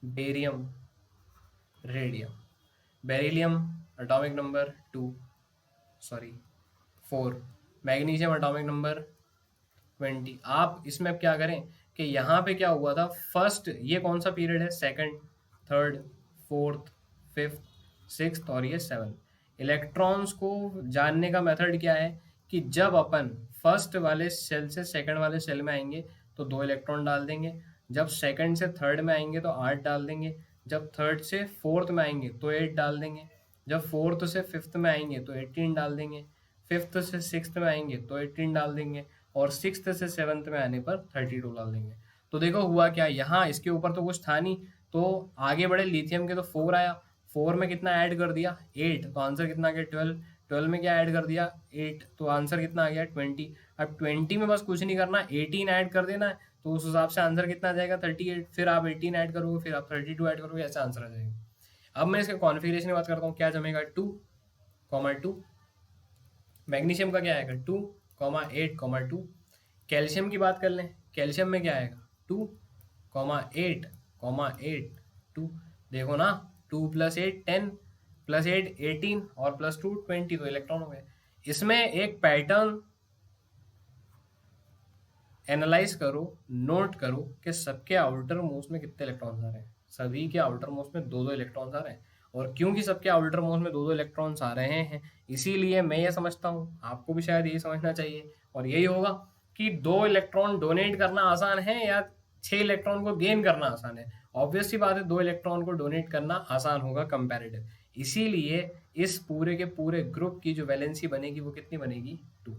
barium, radium. Beryllium atomic number 4। Magnesium atomic number 20। आप इसमें अब क्या करें कि यहाँ पे क्या हुआ था, फर्स्ट ये कौन सा पीरियड है? Second, third, fourth, fifth, sixth और ये सेवन्थ। इलेक्ट्रॉन्स को जानने का मेथड क्या है कि जब अपन फर्स्ट वाले सेल से सेकंड वाले सेल में आएंगे तो 2 इलेक्ट्रॉन डाल देंगे, जब सेकंड से थर्ड में आएंगे तो 8 डाल देंगे, जब थर्ड से फोर्थ में आएंगे तो 8 डाल देंगे, जब फोर्थ से फिफ्थ में आएंगे तो 18 डाल देंगे, फिफ्थ से सिक्स्थ में आएंगे तो 18 डाल देंगे और सिक्स्थ से सेवन्थ में आने पर 32 डाल देंगे। तो देखो हुआ क्या, यहाँ इसके ऊपर तो कुछ था नहीं, तो आगे बढ़े लिथियम के तो 4 आया, 4 में कितना ऐड कर दिया? 8, तो आंसर कितना आ गया? 12। 12 में क्या ऐड कर दिया? 8, तो आंसर कितना आ गया? 20। अब 20 में बस कुछ नहीं करना, 18 ऐड कर देना है, तो उस हिसाब से आंसर कितना आ जाएगा? 38। फिर आप 18 ऐड करोगे, फिर आप 32 ऐड करोगे, ऐसा आंसर आ जाएगा। अब मैं इसके कॉन्फ़िगरेशन की बात करता हूँ, क्या जमेगा? 2, 2। मैग्नीशियम का क्या आएगा? 2, 8, 2। कैल्शियम की बात कर लें, कैल्शियम में क्या आएगा? 2, 8, 8, 2। देखो ना, 2 + 8 10, +8 18 और +2 20, तो इलेक्ट्रॉन हो गए। इसमें एक पैटर्न एनालाइज करो, नोट करो कि सबके आउटर मोस्ट में कितने इलेक्ट्रॉन्स आ रहे हैं। सभी के आउटर मोस्ट में 2-2 इलेक्ट्रॉन्स आ रहे हैं। और क्योंकि सबके आउटर मोस्ट में 2-2 इलेक्ट्रॉन्स आ रहे हैं, इसीलिए मैं ये समझता हूँ, आपको भी शायद यही समझना चाहिए और यही होगा कि 2 इलेक्ट्रॉन डोनेट करना आसान है या 6 इलेक्ट्रॉन को गेन करना आसान है। ऑब्वियस सी बात है, 2 इलेक्ट्रॉन को डोनेट करना आसान होगा कंपैरेटिव। इसीलिए इस पूरे के पूरे ग्रुप की जो वैलेंसी बनेगी वो कितनी बनेगी? 2।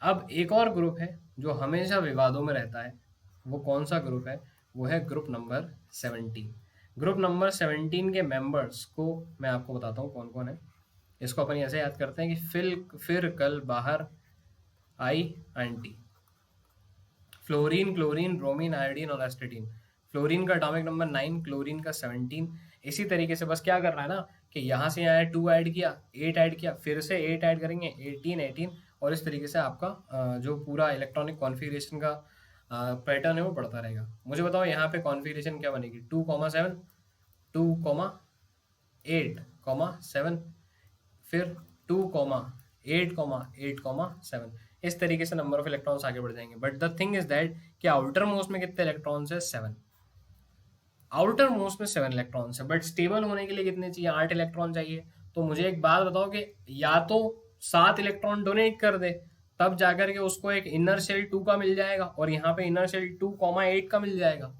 अब एक और ग्रुप है जो हमेशा विवादों में रहता है, वो कौन सा ग्रुप है? वो है ग्रुप नंबर 17। ग्रुप नंबर 17 के मेंबर्स को मैं आपको बताता हूँ कौन कौन है। इसको अपन ऐसे याद करते हैं कि फिर कल बाहर आई आंटी। फ्लोरीन, क्लोरीन, ब्रोमीन, आयोडीन और एस्टेटीन। फ्लोरीन का एटॉमिक नंबर 9, क्लोरीन का 17। इसी तरीके से बस क्या करना है ना कि यहाँ से यहाँ 2 ऐड किया, 8 ऐड किया, फिर से 8 ऐड करेंगे, 18 18, और इस तरीके से आपका जो पूरा इलेक्ट्रॉनिक कॉन्फ़िगरेशन का पैटर्न है वो बढ़ता रहेगा। मुझे बताओ यहाँ पे कॉन्फ़िगरेशन क्या बनेगी? 2,7, 2,8,7, फिर 2,8,8,7। इस तरीके से नंबर ऑफ इलेक्ट्रॉन्स आगे बढ़ जाएंगे। But the thing is that कि आउटर मोस्ट में कितने इलेक्ट्रॉन्स है? 7। आउटर मोस्ट में 7 इलेक्ट्रॉन्स है, बट स्टेबल होने के लिए कितने चाहिए? 8 इलेक्ट्रॉन चाहिए। तो मुझे एक बात बताओ कि या तो 7 इलेक्ट्रॉन डोनेट कर दे, तब जाकर के उसको एक इनर शेल 2 का मिल जाएगा और यहाँ पे इनर शेल 2,8 का मिल जाएगा,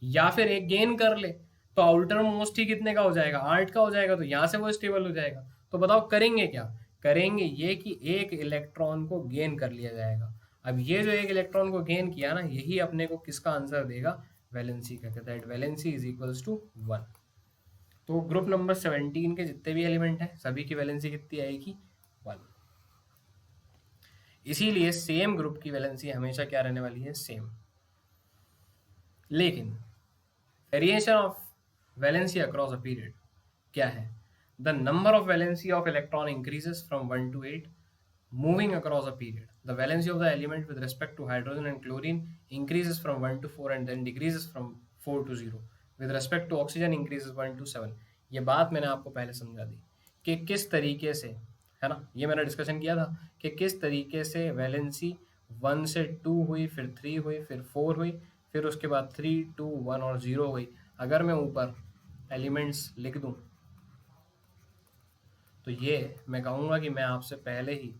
या फिर एक गेन कर ले तो आउटर मोस्ट ही कितने का हो जाएगा? 8 का हो जाएगा, तो यहाँ से वो स्टेबल हो जाएगा। तो बताओ करेंगे क्या? करेंगे ये कि एक इलेक्ट्रॉन को गेन कर लिया जाएगा। अब ये जो एक इलेक्ट्रॉन को गेन किया ना, यही अपने को किसका आंसर देगा? वैलेंसी का। That valency is equals to 1। तो ग्रुप नंबर 17 के जितने भी एलिमेंट हैं सभी की वैलेंसी कितनी आएगी? 1। इसीलिए सेम ग्रुप की वैलेंसी हमेशा क्या रहने वाली है? सेम। लेकिन variation of valency across a period क्या है? The number of valency of electron increases from 1 to 8 moving across a period. The valency of the element with respect to hydrogen and chlorine increases from 1 to 4 and then decreases from 4 to 0. With respect to oxygen increases 1 to 7. ये बात मैंने आपको पहले समझा दी कि किस तरीके से, है ना, ये मैंने डिस्कशन किया था कि किस तरीके से वैलेंसी 1 से 2 हुई, फिर 3 हुई, फिर 4 हुई, फिर उसके बाद 3, 2, 1 और 0 हुई। अगर मैं ऊपर एलिमेंट्स लिख दूँ तो ये मैं कहूँगा कि मैं आपसे पहले ही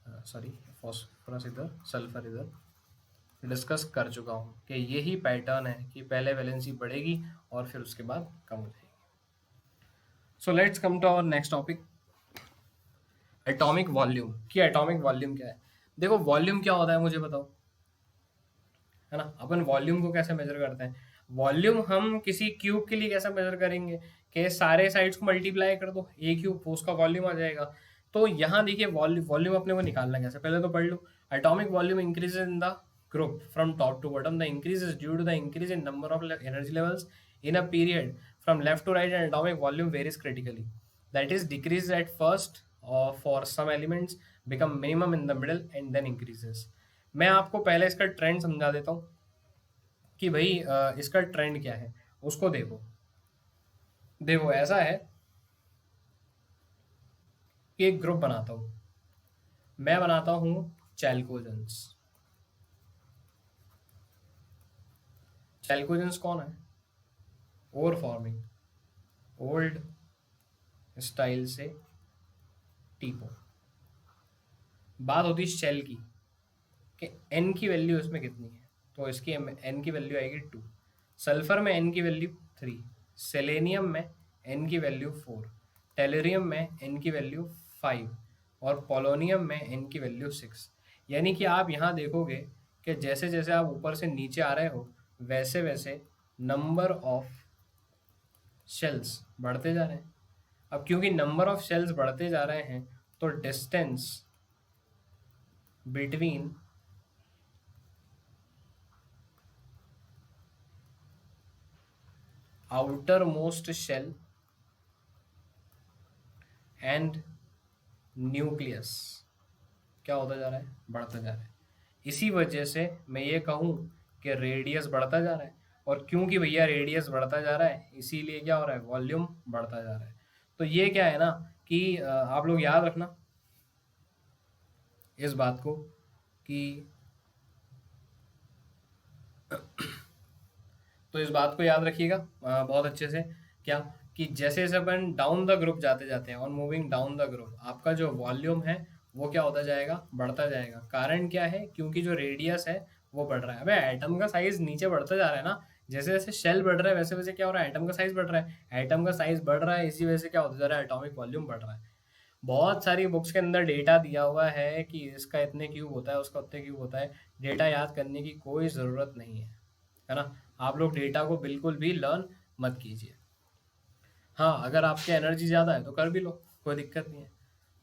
सॉरी फॉस्फोरस इधर, सल्फर इधर डिस्कस कर चुका हूँ कि यही पैटर्न है कि पहले वैलेंसी बढ़ेगी और फिर उसके बाद कम हो जाएगी। So let's come to our next topic, atomic volume. कि एटॉमिक वॉल्यूम क्या है? देखो वॉल्यूम क्या होता है मुझे बताओ, है ना। अपन वॉल्यूम को कैसे मेजर करते हैं? वॉल्यूम हम किसी क्यूब के लिए कैसे मेजर करेंगे कि सारे साइड्स को मल्टीप्लाई कर दो, ए क्यूब, तो उसका वॉल्यूम आ जाएगा। तो यहाँ देखिए वॉल्यूम अपने को निकालना कैसे, पहले तो पढ़ लो। Atomic volume increases in the group from top to bottom. The increase is due to the increase in number of energy levels in a period from left to right, and atomic volume varies critically. That is decreases at first or for some elements, become minimum in the middle and then increases. मैं आपको पहले इसका ट्रेंड समझा देता हूँ कि भाई इसका ट्रेंड क्या है, उसको देखो। देखो ऐसा है कि एक ग्रुप बनाता हूँ, मैं बनाता हूँ चैल्कोजेंस। चैल्कोजेंस कौन है? ओर फॉर्मिंग, ओल्ड स्टाइल से टीपो। बात होती है शेल की कि एन की वैल्यू इसमें कितनी है, तो इसकी एन की वैल्यू आएगी 2, सल्फर में एन की वैल्यू 3, सेलेनियम में एन की वैल्यू 4, टेलरियम में एन की वैल्यू 5 और पोलोनियम में एन की वैल्यू 6। यानी कि आप यहाँ देखोगे कि जैसे जैसे आप ऊपर से नीचे आ रहे हो वैसे वैसे नंबर ऑफ शेल्स बढ़ते जा रहे हैं। अब क्योंकि नंबर ऑफ शेल्स बढ़ते जा रहे हैं तो distance between outermost shell and nucleus क्या होता जा रहा है? बढ़ता जा रहा है। इसी वजह से मैं ये कहूँ कि रेडियस बढ़ता जा रहा है, और क्योंकि भैया रेडियस बढ़ता जा रहा है इसीलिए क्या हो रहा है? वॉल्यूम बढ़ता जा रहा है। तो ये क्या है ना कि आप लोग याद रखना इस बात को कि तो इस बात को याद रखिएगा बहुत अच्छे से, क्या कि जैसे जैसे अपन डाउन द ग्रुप जाते जाते हैं, और मूविंग डाउन द ग्रुप, आपका जो वॉल्यूम है वो क्या होता जाएगा? बढ़ता जाएगा। कारण क्या है? क्योंकि जो रेडियस है वो बढ़ रहा है। अबे एटम का साइज नीचे बढ़ता जा रहा है ना, जैसे जैसे शेल बढ़ रहा है वैसे वैसे क्या हो रहा है? एटम का साइज बढ़ रहा है। एटम का साइज बढ़ रहा है, इसी वजह से क्या होता जा रहा है? एटॉमिक वॉल्यूम बढ़ रहा है। बहुत सारी बुक्स के अंदर डेटा दिया हुआ है कि इसका इतने क्यूब होता है, उसका उतने क्यूब होता है। डेटा याद करने की कोई ज़रूरत नहीं है ना। आप लोग डेटा को बिल्कुल भी लर्न मत कीजिए। हाँ, अगर आपके एनर्जी ज़्यादा है तो कर भी लो, कोई दिक्कत नहीं है।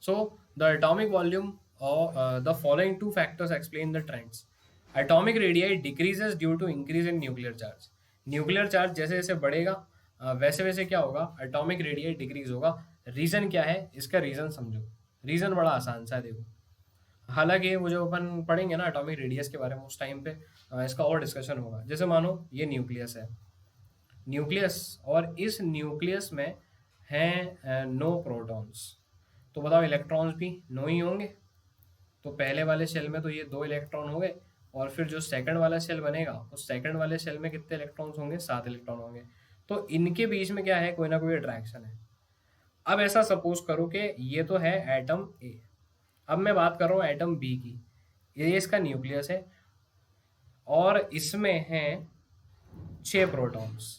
सो द एटॉमिक वॉल्यूम और the following two factors explain the trends. Atomic radii decreases due to increase in nuclear charge. Nuclear charge जैसे जैसे बढ़ेगा वैसे वैसे क्या होगा? एटॉमिक रेडियाई डिक्रीज होगा। रीज़न क्या है? इसका रीज़न समझो। रीज़न बड़ा आसान सा है, देखो। हालांकि वो जो अपन पढ़ेंगे ना एटॉमिक रेडियस के बारे में उस टाइम पे इसका और डिस्कशन होगा। जैसे मानो ये न्यूक्लियस है, न्यूक्लियस, और इस न्यूक्लियस में हैं नो प्रोटॉन्स, तो बताओ इलेक्ट्रॉन्स भी नो ही होंगे। तो पहले वाले शेल में तो ये 2 इलेक्ट्रॉन हो गए, और फिर जो सेकंड वाला शेल बनेगा उस सेकंड वाले शेल में कितने इलेक्ट्रॉन्स होंगे? 7 इलेक्ट्रॉन होंगे। तो इनके बीच में क्या है? कोई ना कोई अट्रैक्शन है। अब ऐसा सपोज करो कि ये तो है एटम ए, अब मैं बात कर रहा हूँ एटम बी की। ये इसका न्यूक्लियस है और इसमें हैं 6 प्रोटॉन्स।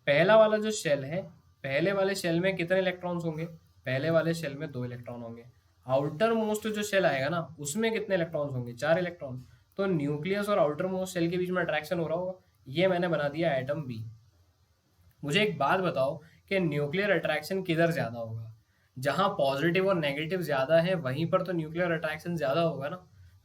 पहला वाला जो शेल है, पहले वाले शेल में कितने इलेक्ट्रॉन्स होंगे? पहले वाले शेल में 2 इलेक्ट्रॉन होंगे। आउटर मोस्ट जो शेल आएगा ना उसमें कितने इलेक्ट्रॉन्स होंगे? 4 इलेक्ट्रॉन। तो न्यूक्लियस और आउटर मोस्ट शेल के बीच में अट्रैक्शन हो रहा होगा। ये मैंने बना दिया एटम बी। मुझे एक बात बताओ कि न्यूक्लियर अट्रैक्शन किधर ज़्यादा होगा? जहाँ पॉजिटिव और नेगेटिव ज़्यादा है वहीं पर तो न्यूक्लियर अट्रैक्शन ज़्यादा होगा ना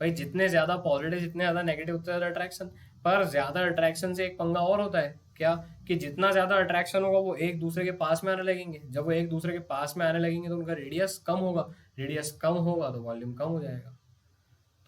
भाई। जितने ज़्यादा पॉजिटिव जितने ज़्यादा नेगेटिव उतने ज़्यादा अट्रैक्शन। पर ज़्यादा अट्रैक्शन से एक पंगा और होता है, क्या कि जितना ज़्यादा अट्रैक्शन होगा वो एक दूसरे के पास में आने लगेंगे। जब वो एक दूसरे के पास में आने लगेंगे तो उनका रेडियस कम होगा, रेडियस कम होगा तो वॉल्यूम कम हो जाएगा।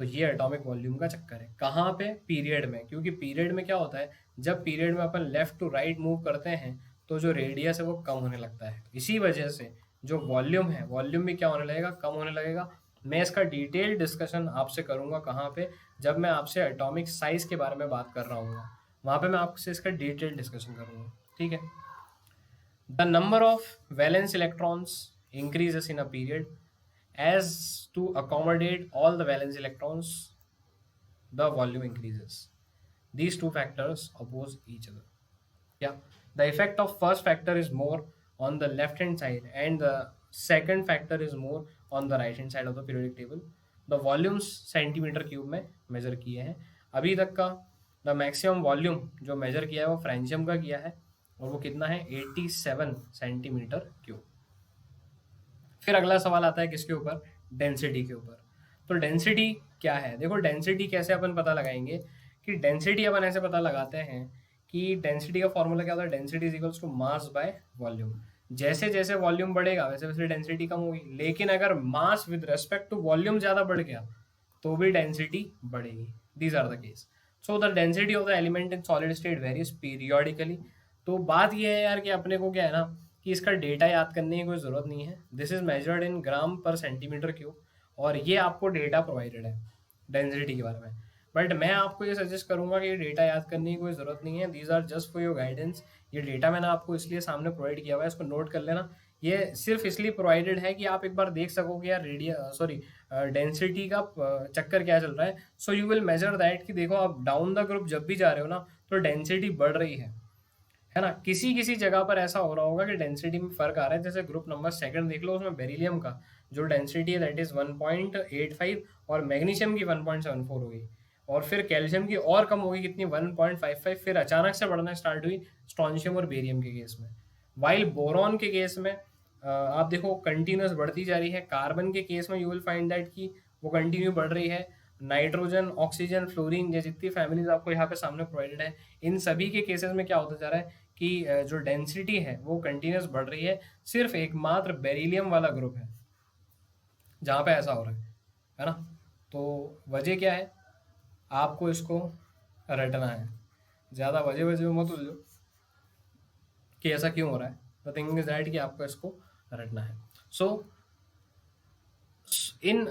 तो ये एटॉमिक वॉल्यूम का चक्कर है। कहाँ पे? पीरियड में। क्योंकि पीरियड में क्या होता है? जब पीरियड में अपन लेफ्ट टू राइट मूव करते हैं तो जो रेडियस है वो कम होने लगता है। इसी वजह से जो वॉल्यूम है, वॉल्यूम भी क्या होने लगेगा? कम होने लगेगा। मैं इसका डिटेल डिस्कशन आपसे करूंगा कहाँ पे? जब मैं आपसे एटॉमिक साइज के बारे में बात कर रहा हूँ वहाँ पे मैं आपसे इसका डिटेल डिस्कशन करूंगा, ठीक है। The number of valence electrons increases in a period as to accommodate all the valence electrons, the volume increases. These two factors oppose each other. Yeah, the effect of first factor is more on the left hand side and the second factor is more on the right hand side of the periodic table. The volumes centimetre cube में मेजर किए हैं अभी तक का. द मैक्सिमम वॉल्यूम जो मेजर किया है वो फ्रेंशियम का किया है और वो कितना है 87 सेंटीमीटर क्यूब. फिर अगला सवाल आता है किसके ऊपर, डेंसिटी के ऊपर. तो डेंसिटी क्या है, देखो डेंसिटी कैसे अपन पता लगाएंगे कि डेंसिटी अपन ऐसे पता लगाते हैं कि डेंसिटी का फॉर्मूला क्या होता है, density is equals to mass by volume. जैसे जैसे वॉल्यूम बढ़ेगा वैसे वैसे डेंसिटी कम होगी, लेकिन अगर mass with respect to volume ज़्यादा बढ़ गया तो भी डेंसिटी बढ़ेगी. These are the case. So the density of the element in solid state varies periodically. तो बात यह है यार कि अपने को क्या है ना कि इसका डेटा याद करने की कोई ज़रूरत नहीं है. दिस इज मेजर्ड इन ग्राम पर सेंटीमीटर क्यूब और ये आपको डेटा प्रोवाइडेड है डेंसिटी के बारे में. बट मैं आपको ये सजेस्ट करूंगा कि ये डेटा याद करने की कोई ज़रूरत नहीं है. These are just for your guidance. ये डेटा मैंने आपको इसलिए सामने प्रोवाइड किया हुआ है, इसको नोट कर लेना. ये सिर्फ इसलिए प्रोवाइडेड है कि आप एक बार देख सको कि यार डेंसिटी का चक्कर क्या चल रहा है. So you will measure that कि देखो आप डाउन द ग्रुप जब भी जा रहे हो ना तो डेंसिटी बढ़ रही है ना. किसी किसी जगह पर ऐसा हो रहा होगा कि डेंसिटी में फर्क आ रहा है. जैसे ग्रुप नंबर सेकंड देख लो, उसमें बेरिलियम का जो डेंसिटी है दैट इज 1.85 और मैग्नीशियम की 1.74 होगी और फिर कैल्शियम की और कम होगी कितनी 1.55. फिर अचानक से बढ़ना स्टार्ट हुई स्ट्रॉन्शियम और बेरियम के केस में. वाइल बोरॉन के केस में आप देखो कंटिन्यूस बढ़ती जा रही है. कार्बन के केस में यू विल फाइंड दैट कि वो कंटिन्यू बढ़ रही है. नाइट्रोजन, ऑक्सीजन, फ्लोरीन ये जितनी फैमिलीज आपको यहाँ पे सामने प्रोवाइडेड है, इन सभी के केसेस में क्या होता जा रहा है कि जो डेंसिटी है वो कंटिन्यूस बढ़ रही है. सिर्फ एकमात्र बेरिलियम वाला ग्रुप है जहाँ पे ऐसा हो रहा है ना. तो वजह क्या है, आपको इसको रटना है. ज़्यादा वजह वजह मत उलझो कि ऐसा क्यों हो रहा है. द थिंग इज दैट कि आपको इसको रटना है. सो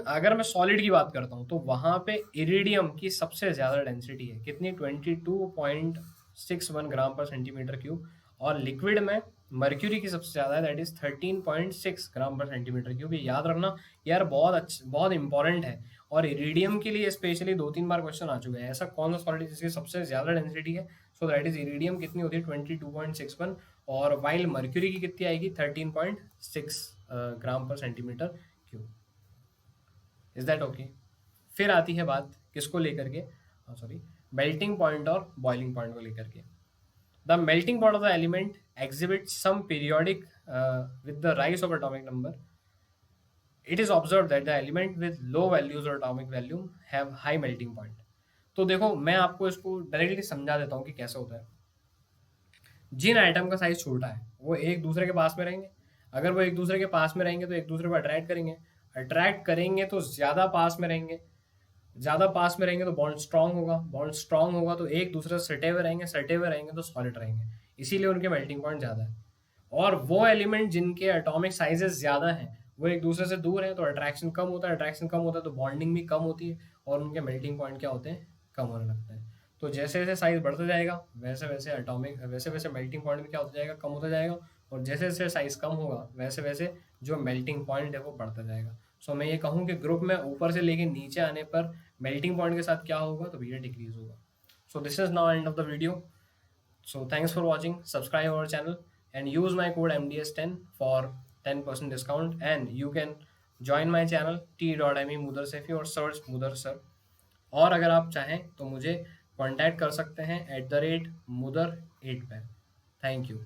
अगर मैं सॉलिड की बात करता हूँ तो वहाँ पे इरिडियम की सबसे ज़्यादा डेंसिटी है कितनी 22.61 ग्राम पर सेंटीमीटर क्यूब. और लिक्विड में मर्क्यूरी की सबसे ज़्यादा है दैट इज 13.6 ग्राम पर सेंटीमीटर क्यूब. ये याद रखना यार, बहुत इंपॉर्टेंट है. और इरिडियम के लिए स्पेशली 2-3 बार क्वेश्चन आ चुके हैं. ऐसा कौन सा सॉलिड जिसकी सबसे ज़्यादा डेंसिटी है. So that is iridium. कितनी होती है 22.61 और वाइल मर्क्यूरी की कितनी आएगी 13.6 ग्राम पर centimetre cube. Is that okay. फिर आती है बात किसको लेकर के, मेल्टिंग पॉइंट और बॉइलिंग पॉइंट को लेकर के. The melting point of the element exhibits some periodic with the rise of atomic number. It is observed that the element with low values or atomic value have high melting point. तो देखो मैं आपको इसको डायरेक्टली समझा देता हूँ कि कैसे होता है. जिन आइटम का साइज छोटा है वो एक दूसरे के पास में रहेंगे. अगर वो एक दूसरे के पास में रहेंगे तो एक दूसरे को अट्रैक्ट करेंगे तो ज़्यादा पास में रहेंगे. ज़्यादा पास में रहेंगे तो बॉन्ड स्ट्रांग होगा तो एक दूसरे से सटे हुए रहेंगे तो सॉलिड रहेंगे. इसीलिए उनके मेल्टिंग पॉइंट ज़्यादा है. और वो एलिमेंट जिनके एटॉमिक साइजेस ज़्यादा हैं वो एक दूसरे से दूर हैं तो अट्रैक्शन कम होता है तो बॉन्डिंग भी कम होती है और उनके मेल्टिंग पॉइंट क्या होते हैं, कम होने लगते हैं. तो जैसे जैसे साइज बढ़ता जाएगा वैसे वैसे मेल्टिंग पॉइंट भी क्या होता जाएगा, कम होता जाएगा. और जैसे जैसे साइज कम होगा वैसे वैसे जो मेल्टिंग पॉइंट है वो बढ़ता जाएगा. सो मैं ये कहूँ कि ग्रुप में ऊपर से लेके नीचे आने पर मेल्टिंग पॉइंट के साथ क्या होगा तो भैया डिक्रीज होगा. So this is now end of the video. So thanks for watching. Subscribe our channel and use my code MDS10 for 10% discount. And you can join my channel t.me Mudar Saifi और search Mudar sir. और अगर आप चाहें तो मुझे कांटेक्ट कर सकते हैं @Mudar8 पर. Thank you.